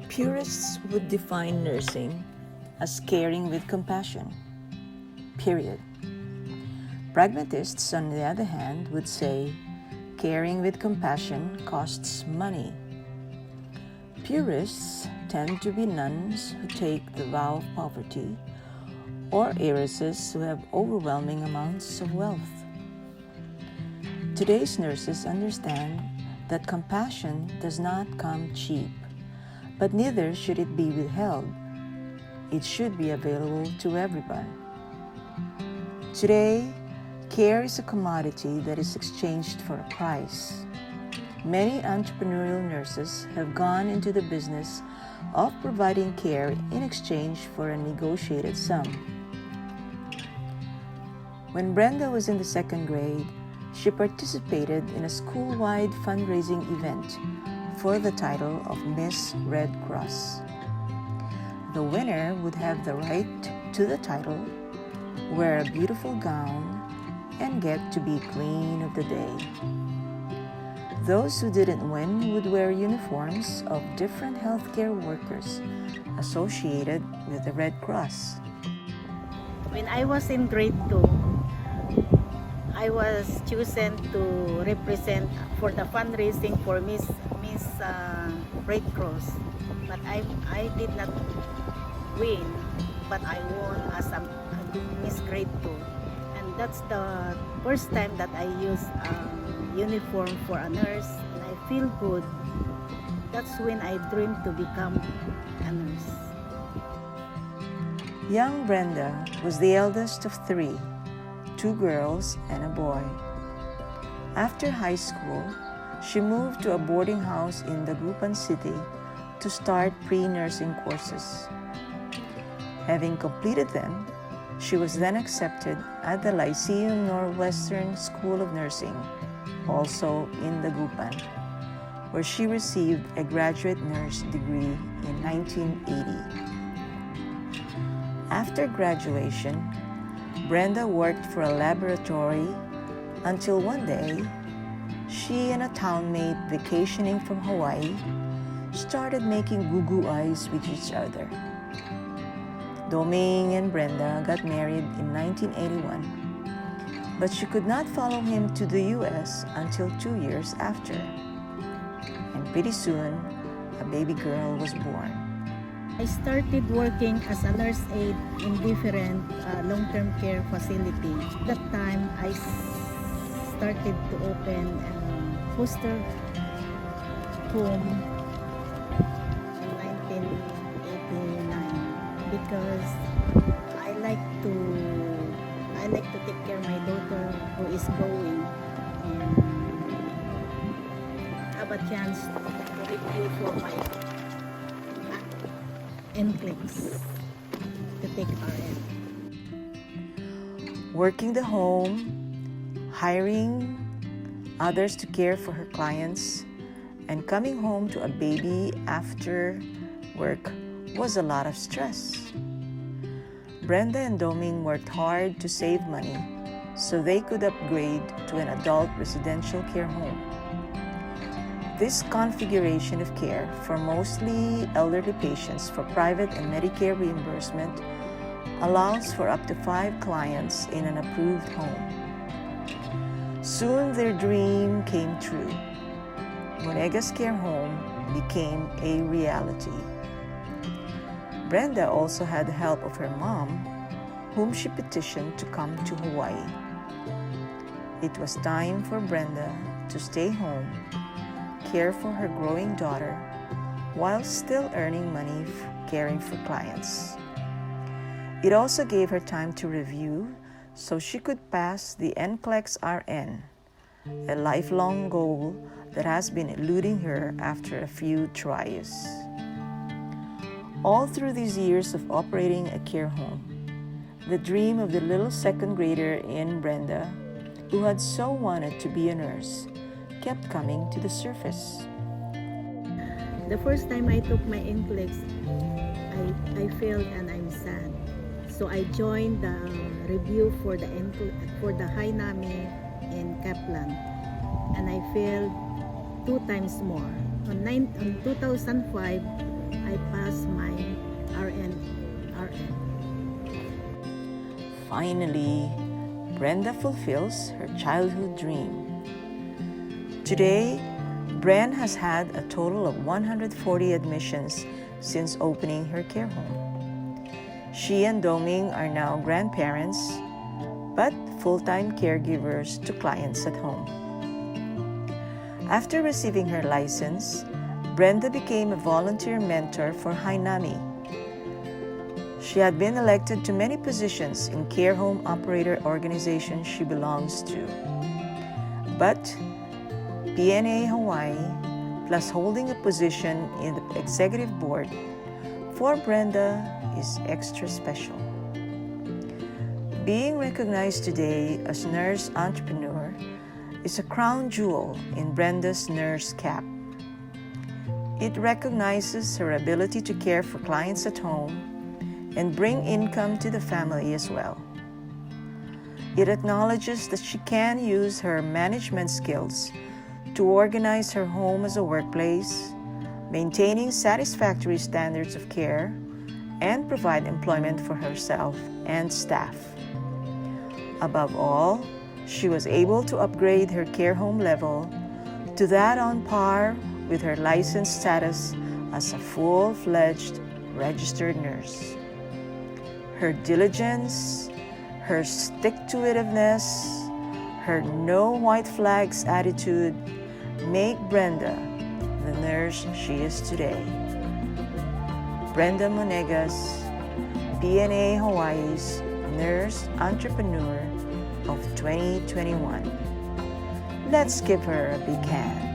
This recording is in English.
Purists would define nursing as caring with compassion, period. Pragmatists, on the other hand, would say caring with compassion costs money. Purists tend to be nuns who take the vow of poverty, or heiresses who have overwhelming amounts of wealth. Today's nurses understand that compassion does not come cheap, but neither should it be withheld. It should be available to everyone. Today, care is a commodity that is exchanged for a price. Many entrepreneurial nurses have gone into the business of providing care in exchange for a negotiated sum. When Brenda was in the second grade, she participated in a school-wide fundraising event for the title of Miss Red Cross. The winner would have the right to the title, wear a beautiful gown, and get to be Queen of the Day. Those who didn't win would wear uniforms of different healthcare workers associated with the Red Cross. When I was in grade 2, I was chosen to represent for the fundraising for Miss Red Cross, but I did not win, but I won as a Miss Grade 2, and that's the first time that I use uniform for a nurse, and I feel good. That's when I dreamed to become a nurse. Young Brenda was the eldest of three, two girls and a boy. After high school, she moved to a boarding house in Dagupan City to start pre-nursing courses. Having completed them, she was then accepted at the Lyceum Northwestern School of Nursing, also in Dagupan, where she received a graduate nurse degree in 1980. After graduation, Brenda worked for a laboratory until one day, she and a townmate vacationing from Hawaii started making goo-goo eyes with each other. Doming and Brenda got married in 1981, but she could not follow him to the US until 2 years after. And pretty soon, a baby girl was born. I started working as a nurse aide in different long-term care facilities. That time, I started to open a foster home in 1989 because I like to take care of my daughter who is growing and have a chance to review for my NCLEX to take RN. Working the home, hiring others to care for her clients, and coming home to a baby after work was a lot of stress. Brenda and Doming worked hard to save money so they could upgrade to an adult residential care home. This configuration of care for mostly elderly patients for private and Medicare reimbursement allows for up to 5 clients in an approved home. Soon their dream came true. Monega's Care Home became a reality. Brenda also had the help of her mom, whom she petitioned to come to Hawaii. It was time for Brenda to stay home, care for her growing daughter, while still earning money caring for clients. It also gave her time to review so she could pass the NCLEX RN, a lifelong goal that has been eluding her after a few tries. All through these years of operating a care home, the dream of the little second grader in Brenda, who had so wanted to be a nurse, kept coming to the surface. The first time I took my NCLEX, I failed and I'm sad. So I joined the review for the high NAMI in Kaplan, and I failed 2 times more. On 2005, I passed my RN. Finally, Brenda fulfills her childhood dream. Today, Brenda has had a total of 140 admissions since opening her care home. She and Doming are now grandparents, but full-time caregivers to clients at home. After receiving her license, Brenda became a volunteer mentor for Hainami. She had been elected to many positions in care home operator organizations she belongs to. But PNA Hawaii, plus holding a position in the executive board, for Brenda is extra special. Being recognized today as Nurse Entrepreneur is a crown jewel in Brenda's nurse cap. It recognizes her ability to care for clients at home and bring income to the family as well. It acknowledges that she can use her management skills to organize her home as a workplace, maintaining satisfactory standards of care, and provide employment for herself and staff. Above all, she was able to upgrade her care home level to that on par with her license status as a full-fledged registered nurse. Her diligence, her stick-to-itiveness, her no white flags attitude make Brenda the nurse she is today. Brenda Monegas, PNA Hawaii's Nurse Entrepreneur of 2021. Let's give her a big hand.